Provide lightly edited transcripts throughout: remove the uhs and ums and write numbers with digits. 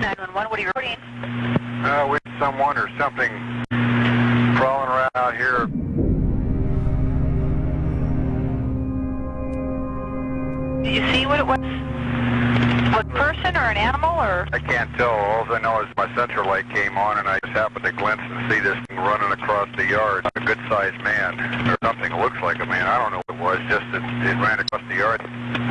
911, what are you reporting? With someone or something crawling around out here. Did you see what it was? A person or an animal or? I can't tell. All I know is my sensor light came on and I just happened to glance and see this thing running across the yard. A good-sized man, or something that looks like a man. I don't know what it was, just that it ran across the yard.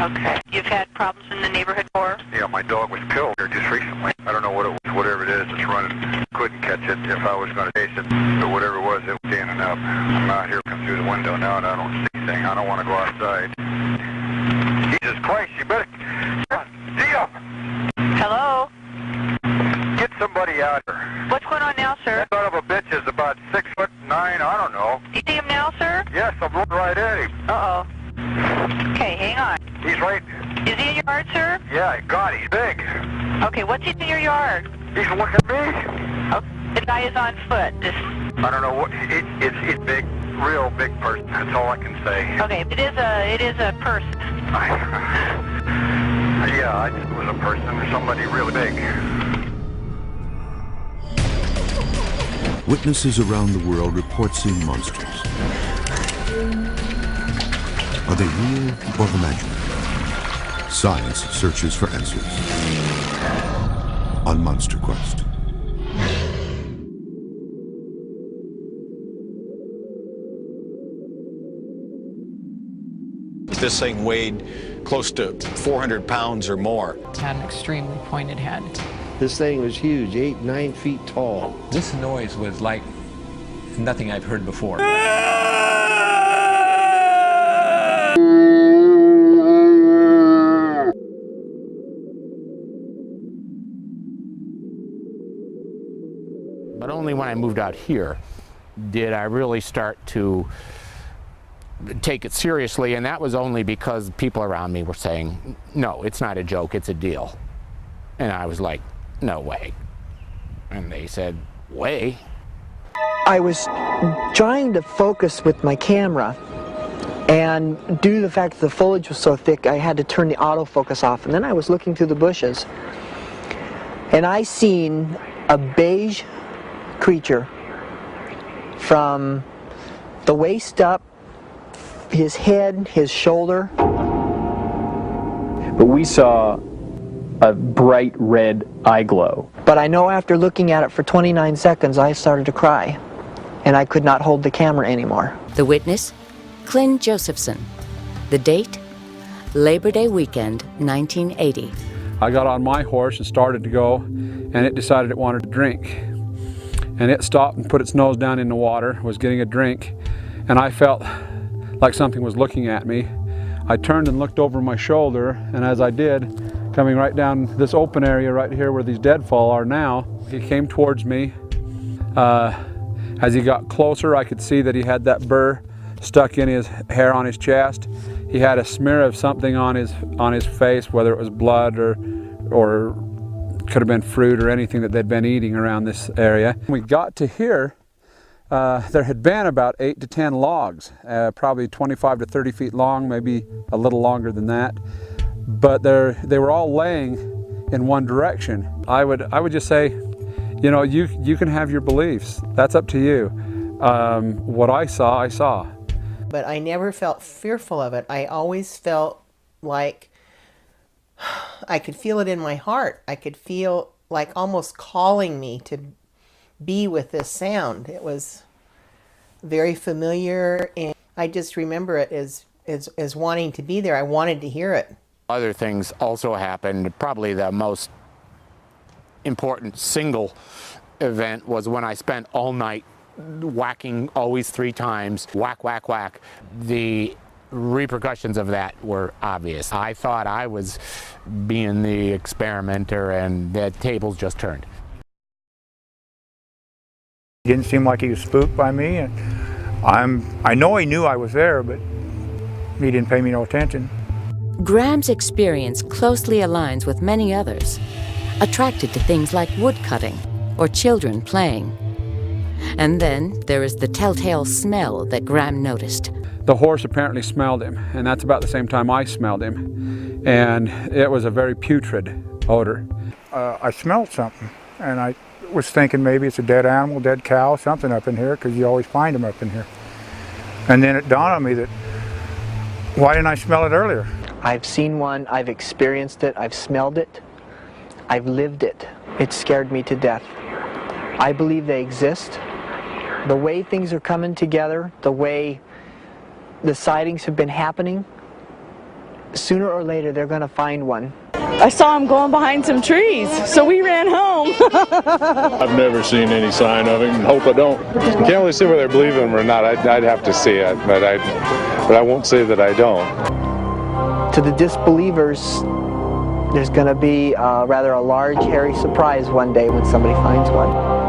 Okay. You've had problems in the neighborhood before? Yeah, my dog was killed here just recently. I don't know what it was, whatever it is that's running. Couldn't catch it if I was going to chase it, but whatever it was standing up. I'm out here looking through the window now and I don't see anything. I don't want to go outside. Jesus Christ, you better... Dio! Hello? Get somebody out here. What's going on now, sir? That son of a bitch is about 6'9", I don't know. You see him now, sir? Yes, I'm looking right at him. Uh-oh. Okay, hang on. He's right... Is he in your yard, sir? Yeah, God, he's big. Okay, what's he in your yard? He's looking at me. Oh, the guy is on foot. I don't know what... It's big, real big person. That's all I can say. Okay, it is a person. Yeah, it was a person or somebody really big. Witnesses around the world report seeing monsters. Are they real or imaginary? Science searches for answers on Monster Quest. This thing weighed close to 400 pounds or more. It had an extremely pointed head. This thing was huge, 8, 9 feet tall. This noise was like nothing I've heard before. But only when I moved out here did I really start to take it seriously, and that was only because people around me were saying, no, it's not a joke, it's a deal. And I was like, no way. And they said, way? I was trying to focus with my camera, and due to the fact that the foliage was so thick, I had to turn the autofocus off. And then I was looking through the bushes, and I seen a beige creature from the waist up, his head, his shoulder. But we saw a bright red eye glow. But I know after looking at it for 29 seconds, I started to cry, and I could not hold the camera anymore. The witness, Clint Josephson. The date, Labor Day weekend, 1980. I got on my horse and started to go, and it decided it wanted to drink. And it stopped and put its nose down in the water, was getting a drink, and I felt like something was looking at me. I turned and looked over my shoulder, and as I did, coming right down this open area right here where these deadfall are now, he came towards me. As he got closer, I could see that he had that burr stuck in his hair on his chest. He had a smear of something on his face, whether it was blood or could have been fruit or anything that they'd been eating around this area. When we got to here, there had been about 8 to 10 logs, probably 25 to 30 feet long, maybe a little longer than that. But they were all laying in one direction. I would just say, you know, you can have your beliefs. That's up to you. What I saw, I saw. But I never felt fearful of it. I always felt like I could feel it in my heart. I could feel like almost calling me to be with this sound. It was very familiar, and I just remember it as wanting to be there. I wanted to hear it. Other things also happened. Probably the most important single event was when I spent all night whacking, always 3 times, whack, whack, whack. The repercussions of that were obvious. I thought I was being the experimenter, and the tables just turned. He didn't seem like he was spooked by me, and I know he knew I was there, but he didn't pay me no attention. Graham's experience closely aligns with many others, attracted to things like wood cutting or children playing. And then there is the telltale smell that Graham noticed. The horse apparently smelled him, and that's about the same time I smelled him. And it was a very putrid odor. I smelled something, and I was thinking maybe it's a dead animal, dead cow, something up in here, because you always find them up in here. And then it dawned on me that, why didn't I smell it earlier? I've seen one, I've experienced it, I've smelled it, I've lived it. It scared me to death. I believe they exist. The way things are coming together, the way the sightings have been happening, sooner or later they're going to find one. I saw him going behind some trees, so we ran home. I've never seen any sign of him, and hope I don't. Can't really say whether I believe him or not. I'd have to see it, but I won't say that I don't. To the disbelievers, there's going to be rather a large, hairy surprise one day when somebody finds one.